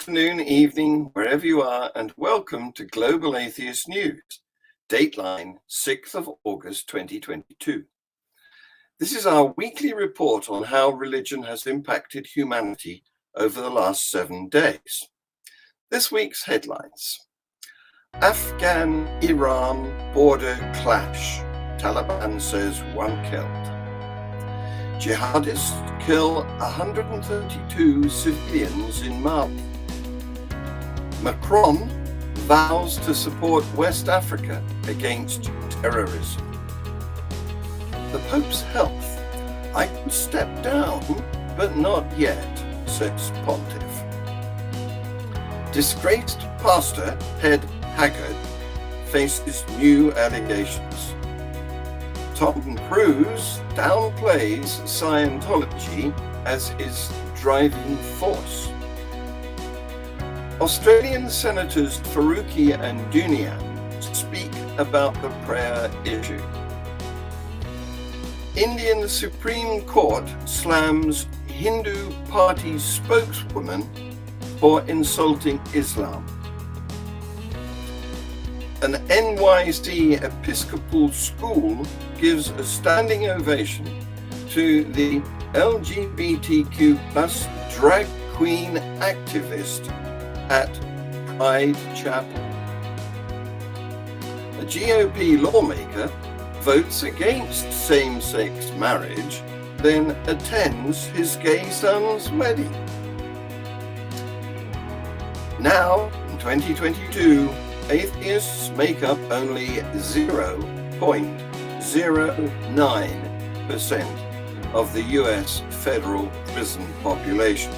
afternoon, evening, wherever you are, and welcome to Global Atheist News, dateline 6th of August 2022. This is our weekly report on how religion has impacted humanity over the last 7 days. This week's headlines: Afghan-Iran border clash. Taliban says 1 killed. Jihadists kill 132 civilians in Mali. Macron vows to support West Africa against terrorism. The Pope's health. I can step down, but not yet, says pontiff. Disgraced pastor Ted Haggard faces new allegations. Tom Cruise downplays Scientology as his driving force. Australian Senators Faruqi and Duniam speak about the prayer issue. Indian Supreme Court slams Hindu party spokeswoman for insulting Islam. An NYC Episcopal school gives a standing ovation to the LGBTQ Drag Queen Activist at Pride Chapel. A GOP lawmaker votes against same-sex marriage, then attends his gay son's wedding. Now, in 2022, atheists make up only 0.09% of the US federal prison population.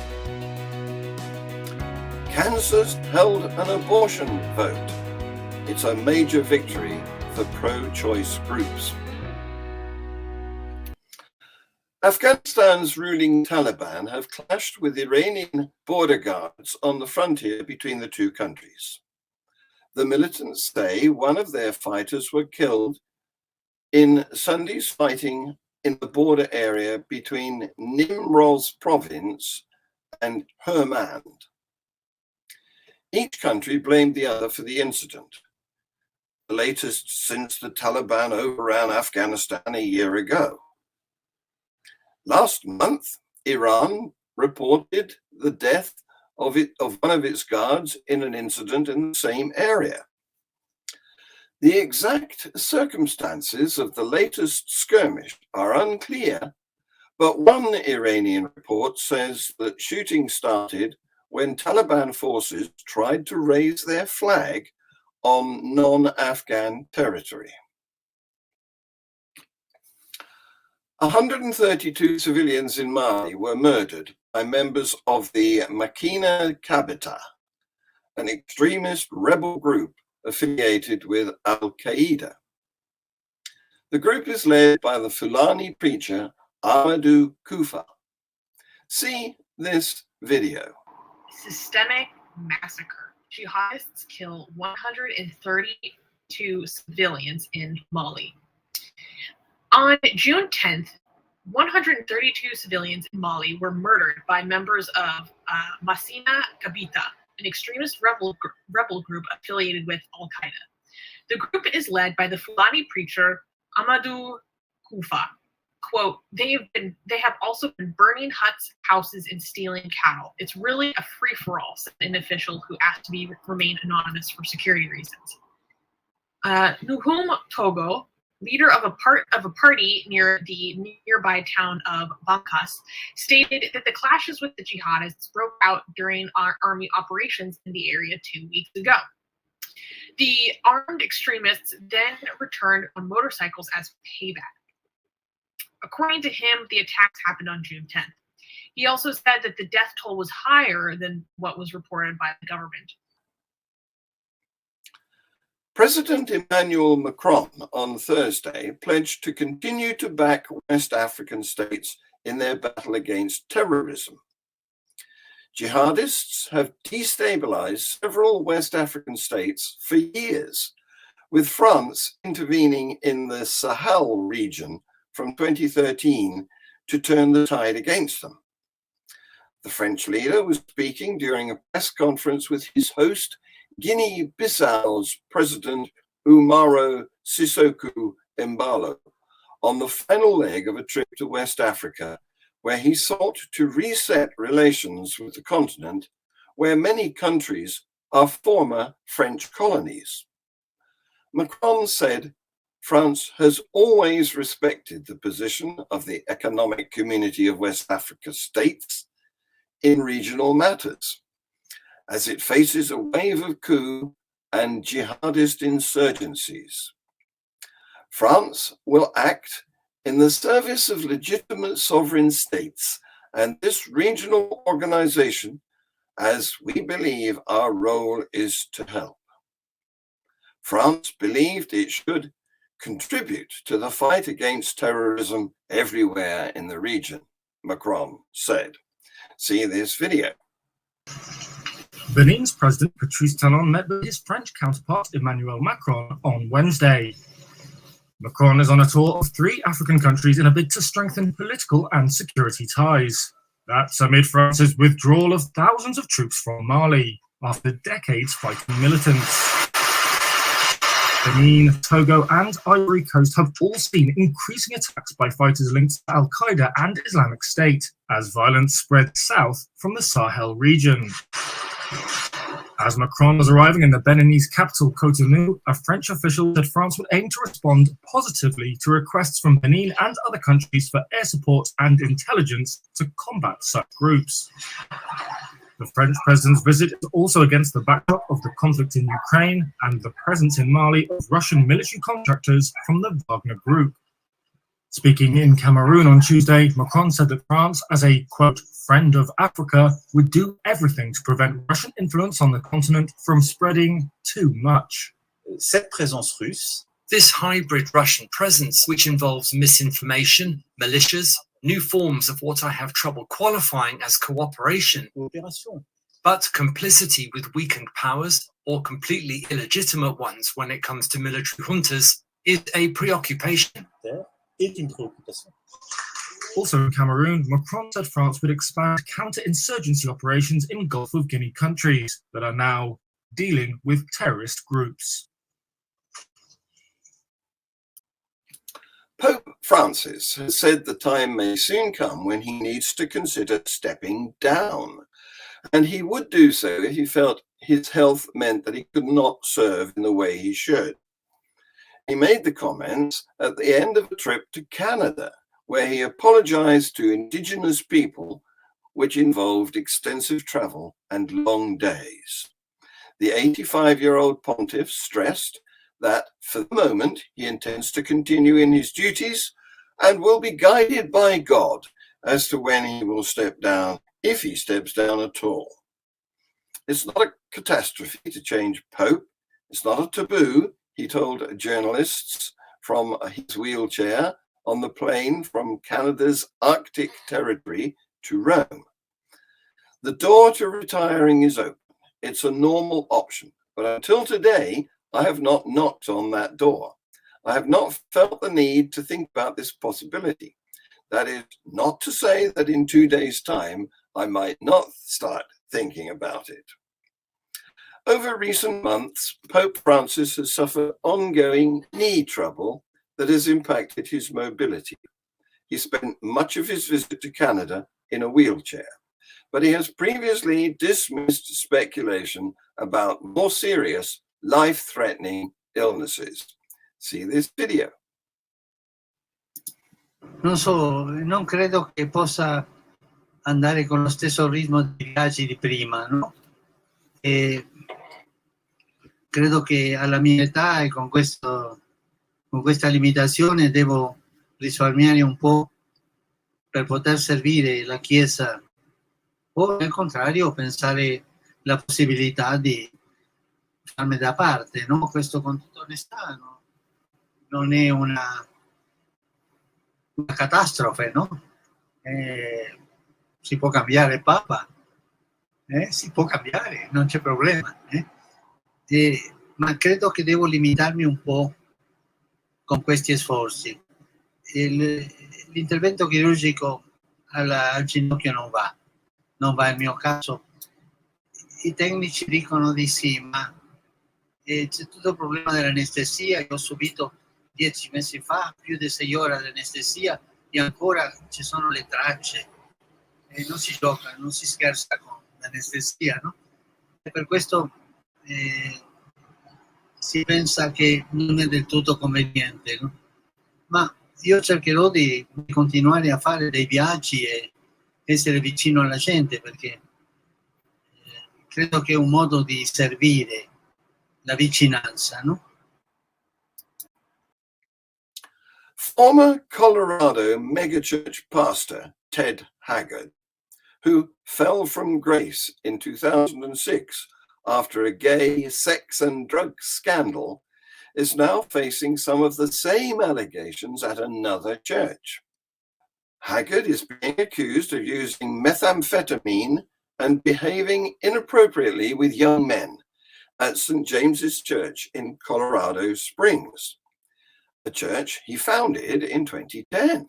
Kansas held an abortion vote. It's a major victory for pro-choice groups. Afghanistan's ruling Taliban have clashed with Iranian border guards on the frontier between the two countries. The militants say one of their fighters were killed in Sunday's fighting in the border area between Nimroz province and Helmand. Each country blamed the other for the incident, the latest since the Taliban overran Afghanistan a year ago. Last month, Iran reported the death of one of its guards in an incident in the same area. The exact circumstances of the latest skirmish are unclear, but one Iranian report says that shooting started when Taliban forces tried to raise their flag on non-Afghan territory. 132 civilians in Mali were murdered by members of the Makina Kabita, an extremist rebel group affiliated with Al-Qaeda. The group is led by the Fulani preacher Amadou Kufa. See this video. Systemic massacre. Jihadists kill 132 civilians in Mali. On June 10th, 132 civilians in Mali were murdered by members of Makina Kabita, an extremist rebel group affiliated with Al-Qaeda. The group is led by the Fulani preacher Amadou Kufa. Quote, they have also been burning huts, houses, and stealing cattle. It's really a free-for-all, said an official who asked to remain anonymous for security reasons. Nuhum Togo, leader of a party near the nearby town of Bankas, stated that the clashes with the jihadists broke out during our army operations in the area 2 weeks ago. The armed extremists then returned on motorcycles as payback. According to him, the attacks happened on June 10th. He also said that the death toll was higher than what was reported by the government. President Emmanuel Macron on Thursday pledged to continue to back West African states in their battle against terrorism. Jihadists have destabilized several West African states for years, with France intervening in the Sahel region from 2013 to turn the tide against them. The French leader was speaking during a press conference with his host, Guinea-Bissau's President Umaro Sissoco Embalo, on the final leg of a trip to West Africa, where he sought to reset relations with the continent, where many countries are former French colonies. Macron said, France has always respected the position of the Economic Community of West Africa states in regional matters, as it faces a wave of coup and jihadist insurgencies. France will act in the service of legitimate sovereign states and this regional organization, as we believe our role is to help. France believed it should contribute to the fight against terrorism everywhere in the region, Macron said. See this video. Benin's President Patrice Talon met with his French counterpart Emmanuel Macron on Wednesday. Macron is on a tour of 3 African countries in a bid to strengthen political and security ties. That's amid France's withdrawal of thousands of troops from Mali after decades fighting militants. Benin, Togo, and Ivory Coast have all seen increasing attacks by fighters linked to Al-Qaeda and Islamic State as violence spread south from the Sahel region. As Macron was arriving in the Beninese capital, Cotonou, a French official said France would aim to respond positively to requests from Benin and other countries for air support and intelligence to combat such groups. The French president's visit is also against the backdrop of the conflict in Ukraine and the presence in Mali of Russian military contractors from the Wagner Group. Speaking in Cameroon on Tuesday, Macron said that France, as a, quote, friend of Africa, would do everything to prevent Russian influence on the continent from spreading too much. Cette présence russe, this hybrid Russian presence, which involves misinformation, militias, new forms of what I have trouble qualifying as cooperation, coopération, but complicity with weakened powers or completely illegitimate ones when it comes to military juntas, is a preoccupation. est une préoccupation. Also in Cameroon, Macron said France would expand counter-insurgency operations in Gulf of Guinea countries that are now dealing with terrorist groups. Pope Francis has said the time may soon come when he needs to consider stepping down, and he would do so if he felt his health meant that he could not serve in the way he should. He made the comments at the end of a trip to Canada, where he apologized to Indigenous people, which involved extensive travel and long days. The 85-year-old pontiff stressed that for the moment he intends to continue in his duties and will be guided by God as to when he will step down, if he steps down at all. It's not a catastrophe to change pope. It's not a taboo, he told journalists from his wheelchair on the plane from Canada's Arctic territory to Rome. The door to retiring is open. It's a normal option, but until today, I have not knocked on that door. I have not felt the need to think about this possibility. That is not to say that in 2 days' time, I might not start thinking about it. Over recent months, Pope Francis has suffered ongoing knee trouble that has impacted his mobility. He spent much of his visit to Canada in a wheelchair, but he has previously dismissed speculation about more serious, life-threatening illnesses. See this video. Non credo che possa andare con lo stesso ritmo di viaggi di prima, no? E credo che alla mia età e con questa limitazione devo risparmiare un po' per poter servire la Chiesa, o al contrario pensare la possibilità di farmi da parte, no? Questo con tutta onestà non è una catastrofe, no? Si può cambiare il Papa, si può cambiare, non c'è problema, ma credo che devo limitarmi un po' con questi sforzi. L'intervento chirurgico al ginocchio non va, non va il mio caso. I tecnici dicono di sì, ma c'è tutto il problema dell'anestesia. Io ho subito 10 mesi fa più di 6 ore di anestesia e ancora ci sono le tracce. E non si gioca, non si scherza con l'anestesia, no? E per questo si pensa che non è del tutto conveniente, no? Ma io cercherò di continuare a fare dei viaggi e essere vicino alla gente, perché credo che è un modo di servire la vicinanza, no? Former Colorado megachurch pastor Ted Haggard, who fell from grace in 2006 after a gay sex and drug scandal, is now facing some of the same allegations at another church. Haggard is being accused of using methamphetamine and behaving inappropriately with young men at St. James's Church in Colorado Springs, a church he founded in 2010.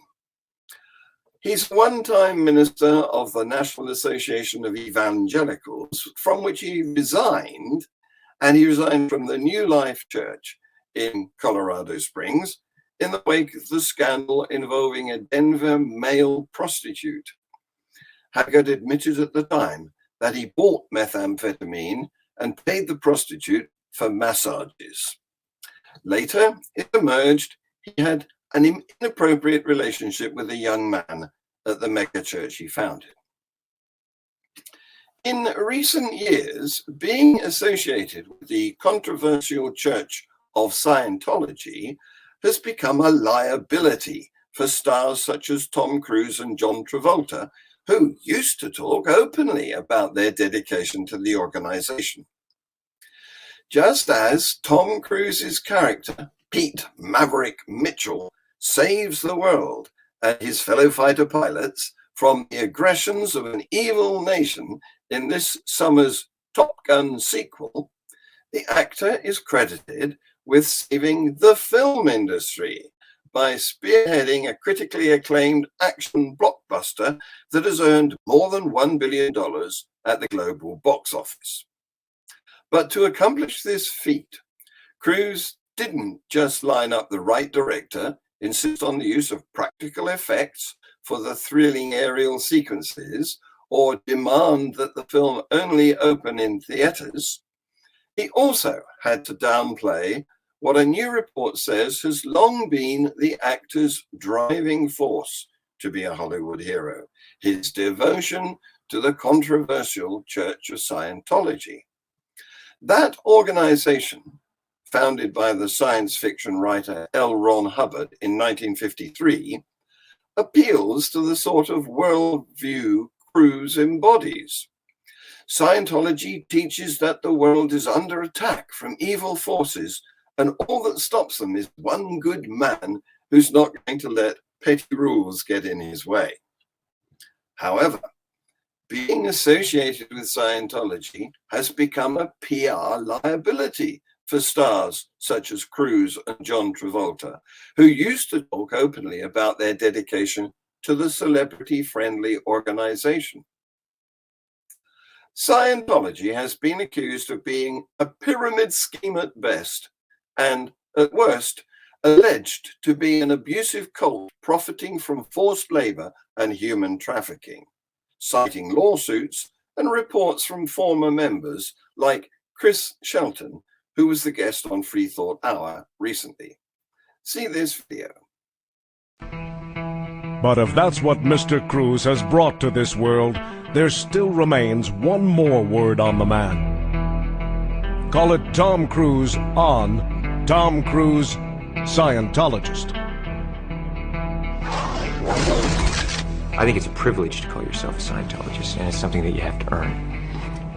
He's a one-time minister of the National Association of Evangelicals, from which he resigned, and he resigned from the New Life Church in Colorado Springs in the wake of the scandal involving a Denver male prostitute. Haggard admitted at the time that he bought methamphetamine and paid the prostitute for massages. Later, it emerged he had an inappropriate relationship with a young man at the megachurch he founded. In recent years, being associated with the controversial Church of Scientology has become a liability for stars such as Tom Cruise and John Travolta, who used to talk openly about their dedication to the organization. Just as Tom Cruise's character, Pete Maverick Mitchell, saves the world and his fellow fighter pilots from the aggressions of an evil nation in this summer's Top Gun sequel, the actor is credited with saving the film industry by spearheading a critically acclaimed action blockbuster that has earned more than $1 billion at the global box office. But to accomplish this feat, Cruise didn't just line up the right director, insist on the use of practical effects for the thrilling aerial sequences, or demand that the film only open in theaters. He also had to downplay what a new report says has long been the actor's driving force to be a Hollywood hero, his devotion to the controversial Church of Scientology. That organization, founded by the science fiction writer L. Ron Hubbard in 1953, appeals to the sort of worldview Cruise embodies. Scientology teaches that the world is under attack from evil forces, and all that stops them is one good man who's not going to let petty rules get in his way. However, being associated with Scientology has become a PR liability for stars such as Cruise and John Travolta, who used to talk openly about their dedication to the celebrity-friendly organization. Scientology has been accused of being a pyramid scheme at best, and at worst, alleged to be an abusive cult profiting from forced labor and human trafficking, citing lawsuits and reports from former members like Chris Shelton, who was the guest on Free Thought Hour recently. See this video. But if that's what Mr. Cruise has brought to this world, there still remains one more word on the man. Call it Tom Cruise on Tom Cruise Scientologist. I think it's a privilege to call yourself a Scientologist, and it's something that you have to earn.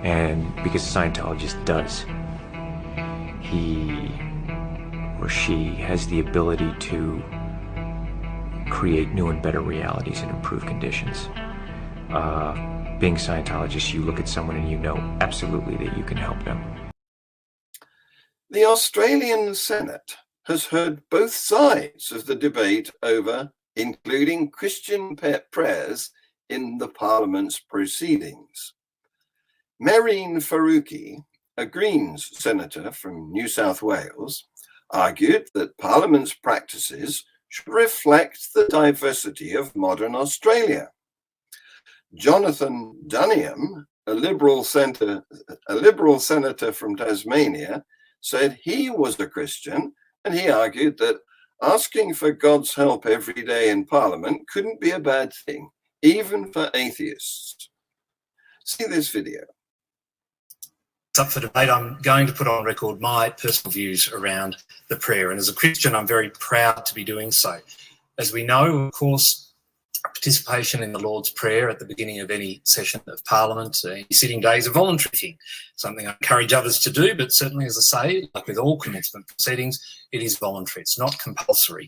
And because a Scientologist does, he or she has the ability to create new and better realities and improve conditions. Being Scientologist, you look at someone and you know absolutely that you can help them. The Australian Senate has heard both sides of the debate over including Christian prayers in the Parliament's proceedings. Mehreen Faruqi, a Greens senator from New South Wales, argued that Parliament's practices should reflect the diversity of modern Australia. Jonathan Duniam, a Liberal senator from Tasmania, said he was a Christian, and he argued that asking for God's help every day in Parliament couldn't be a bad thing, even for atheists. See this video. It's up for debate. I'm going to put on record my personal views around the prayer, and as a Christian, I'm very proud to be doing so. As we know, of course, participation in the Lord's Prayer at the beginning of any session of Parliament, any sitting day, is a voluntary thing, something I encourage others to do, but certainly, as I say, like with all commencement proceedings, it is voluntary. It's not compulsory.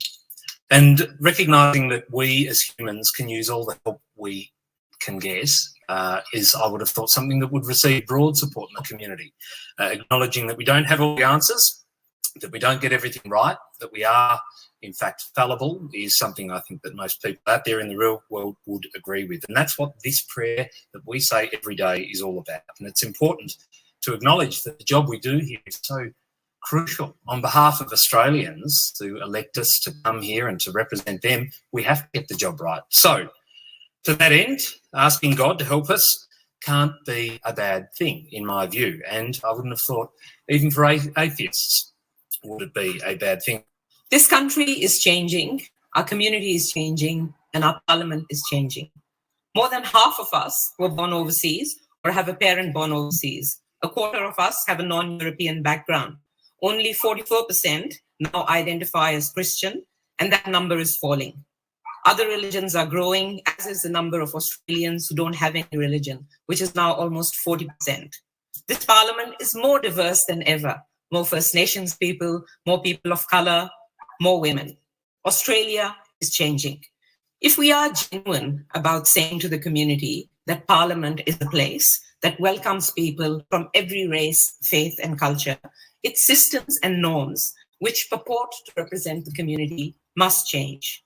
And recognising that we as humans can use all the help we can get is, I would have thought, something that would receive broad support in the community. Acknowledging that we don't have all the answers, that we don't get everything right, that we are in fact fallible, is something I think that most people out there in the real world would agree with. And that's what this prayer that we say every day is all about. And it's important to acknowledge that the job we do here is so crucial. On behalf of Australians to elect us to come here and to represent them, we have to get the job right. So to that end, asking God to help us can't be a bad thing, in my view. And I wouldn't have thought, even for atheists, would it be a bad thing. This country is changing, our community is changing, and our parliament is changing. More than half of us were born overseas or have a parent born overseas. A quarter of us have a non-European background. Only 44% now identify as Christian, and that number is falling. Other religions are growing, as is the number of Australians who don't have any religion, which is now almost 40%. This parliament is more diverse than ever. More First Nations people, more people of colour, more women. Australia is changing. If we are genuine about saying to the community that Parliament is a place that welcomes people from every race, faith and culture, its systems and norms, which purport to represent the community, must change.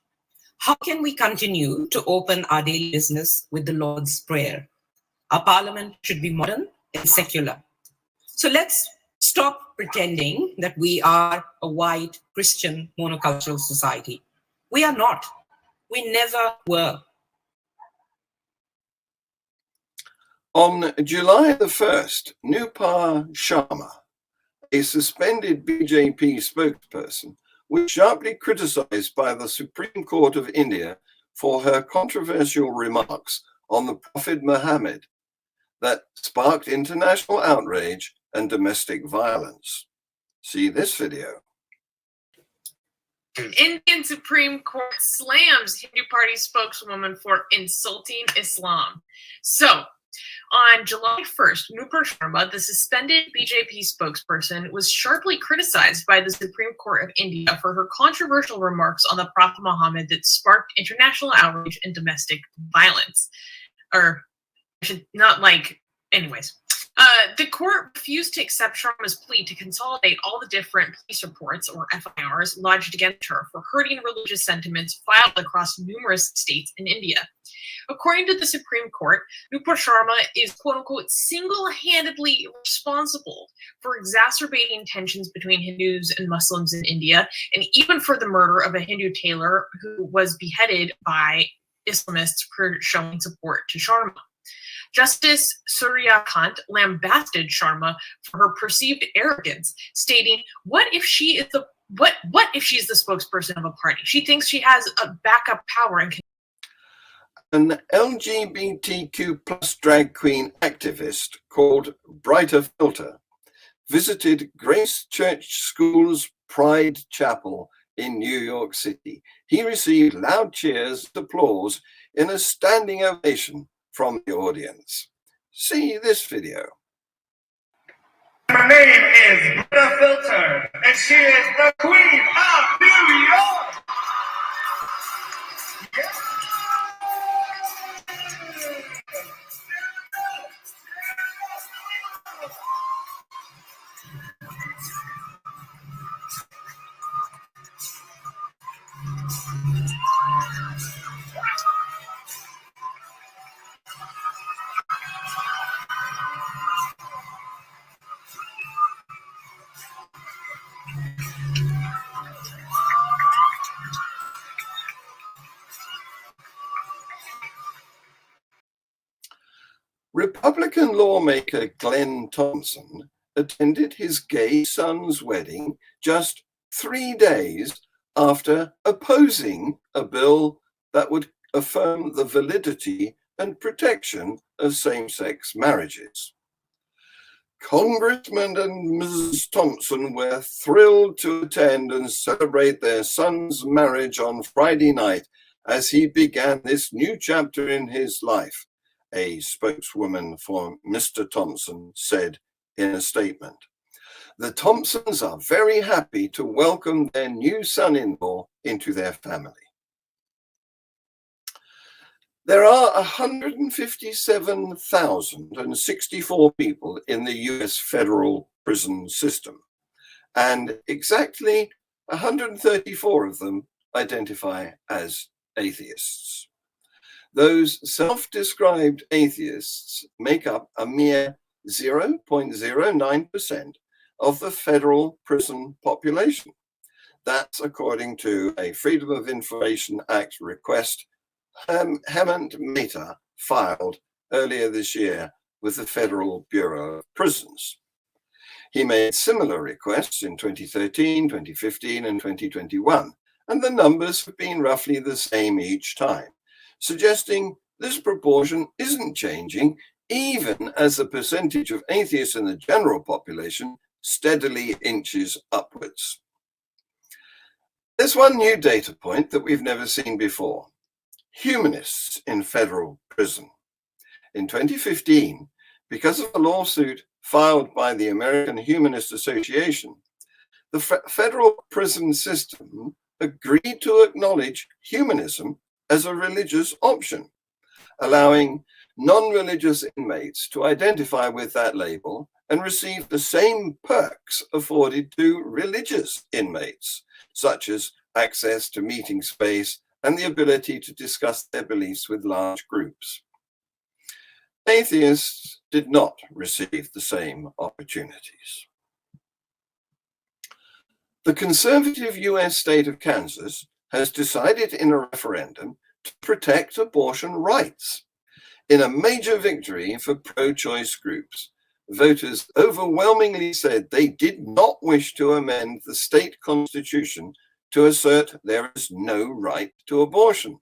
How can we continue to open our daily business with the Lord's Prayer? Our Parliament should be modern and secular. So let's stop pretending that we are a white Christian monocultural society. We are not. We never were. On July the 1st, Nupur Sharma, a suspended BJP spokesperson, was sharply criticised by the Supreme Court of India for her controversial remarks on the Prophet Muhammad that sparked international outrage and domestic violence. See this video. Indian Supreme Court slams Hindu Party spokeswoman for insulting Islam. So, on July 1st, Nupur Sharma, the suspended BJP spokesperson, was sharply criticized by the Supreme Court of India for her controversial remarks on the Prophet Muhammad that sparked international outrage and domestic violence. Or, I should not like, anyways. The court refused to accept Sharma's plea to consolidate all the different police reports, or FIRs, lodged against her for hurting religious sentiments filed across numerous states in India. According to the Supreme Court, Nupur Sharma is, quote-unquote, single-handedly responsible for exacerbating tensions between Hindus and Muslims in India, and even for the murder of a Hindu tailor who was beheaded by Islamists for showing support to Sharma. Justice Surya Kant lambasted Sharma for her perceived arrogance, stating, "What if she is the what if she's the spokesperson of a party? She thinks she has a backup power and can." An LGBTQ plus drag queen activist called Brighter Filter visited Grace Church School's Pride Chapel in New York City. He received loud cheers and applause in a standing ovation from the audience. See this video. Her name is Britta Filter, and she is the Queen of New York. Republican lawmaker Glenn Thompson attended his gay son's wedding just 3 days after opposing a bill that would affirm the validity and protection of same-sex marriages. Congressman and Mrs. Thompson were thrilled to attend and celebrate their son's marriage on Friday night as he began this new chapter in his life, a spokeswoman for Mr. Thompson said in a statement. The Thompsons are very happy to welcome their new son-in-law into their family. There are 157,064 people in the US federal prison system, and exactly 134 of them identify as atheists. Those self-described atheists make up a mere 0.09% of the federal prison population. That's according to a Freedom of Information Act request Hemant Mehta filed earlier this year with the Federal Bureau of Prisons. He made similar requests in 2013, 2015, and 2021, and the numbers have been roughly the same each time, suggesting this proportion isn't changing even as the percentage of atheists in the general population steadily inches upwards. There's one new data point that we've never seen before. Humanists in federal prison. In 2015, because of a lawsuit filed by the American Humanist Association, the federal prison system agreed to acknowledge humanism as a religious option, allowing non-religious inmates to identify with that label and receive the same perks afforded to religious inmates, such as access to meeting space and the ability to discuss their beliefs with large groups. Atheists did not receive the same opportunities. The conservative US state of Kansas has decided in a referendum to protect abortion rights. In a major victory for pro-choice groups, voters overwhelmingly said they did not wish to amend the state constitution to assert there is no right to abortion.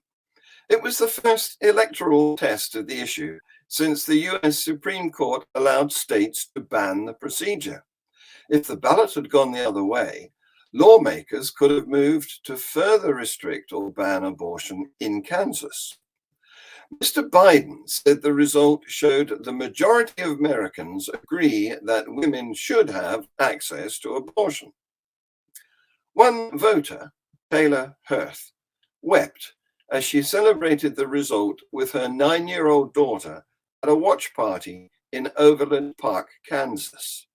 It was the first electoral test of the issue since the US Supreme Court allowed states to ban the procedure. If the ballot had gone the other way, lawmakers could have moved to further restrict or ban abortion in Kansas. Mr. Biden said the result showed the majority of Americans agree that women should have access to abortion. One voter, Taylor Hirth, wept as she celebrated the result with her 9-year-old daughter at a watch party in Overland Park, Kansas.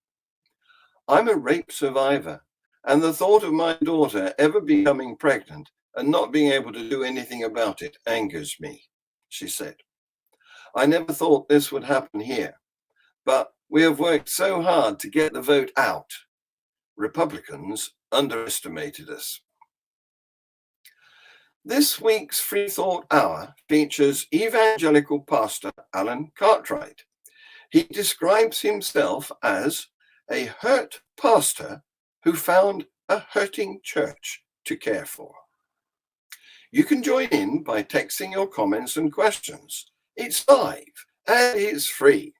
I'm a rape survivor, and the thought of my daughter ever becoming pregnant and not being able to do anything about it angers me, she said. I never thought this would happen here, but we have worked so hard to get the vote out. Republicans underestimated us. This week's Free Thought Hour features evangelical pastor Alan Cartwright. He describes himself as a hurt pastor who found a hurting church to care for. You can join in by texting your comments and questions. It's live and it's free.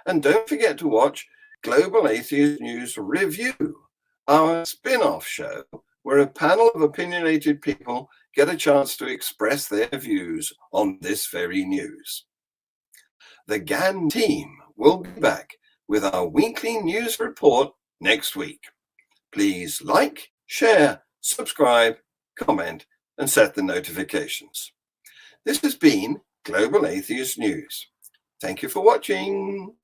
And don't forget to watch Global Atheist News Review, our spin-off show where a panel of opinionated people get a chance to express their views on this very news. The GAN team will be back with our weekly news report next week. Please like, share, subscribe, comment, and set the notifications. This has been Global Atheist News. Thank you for watching.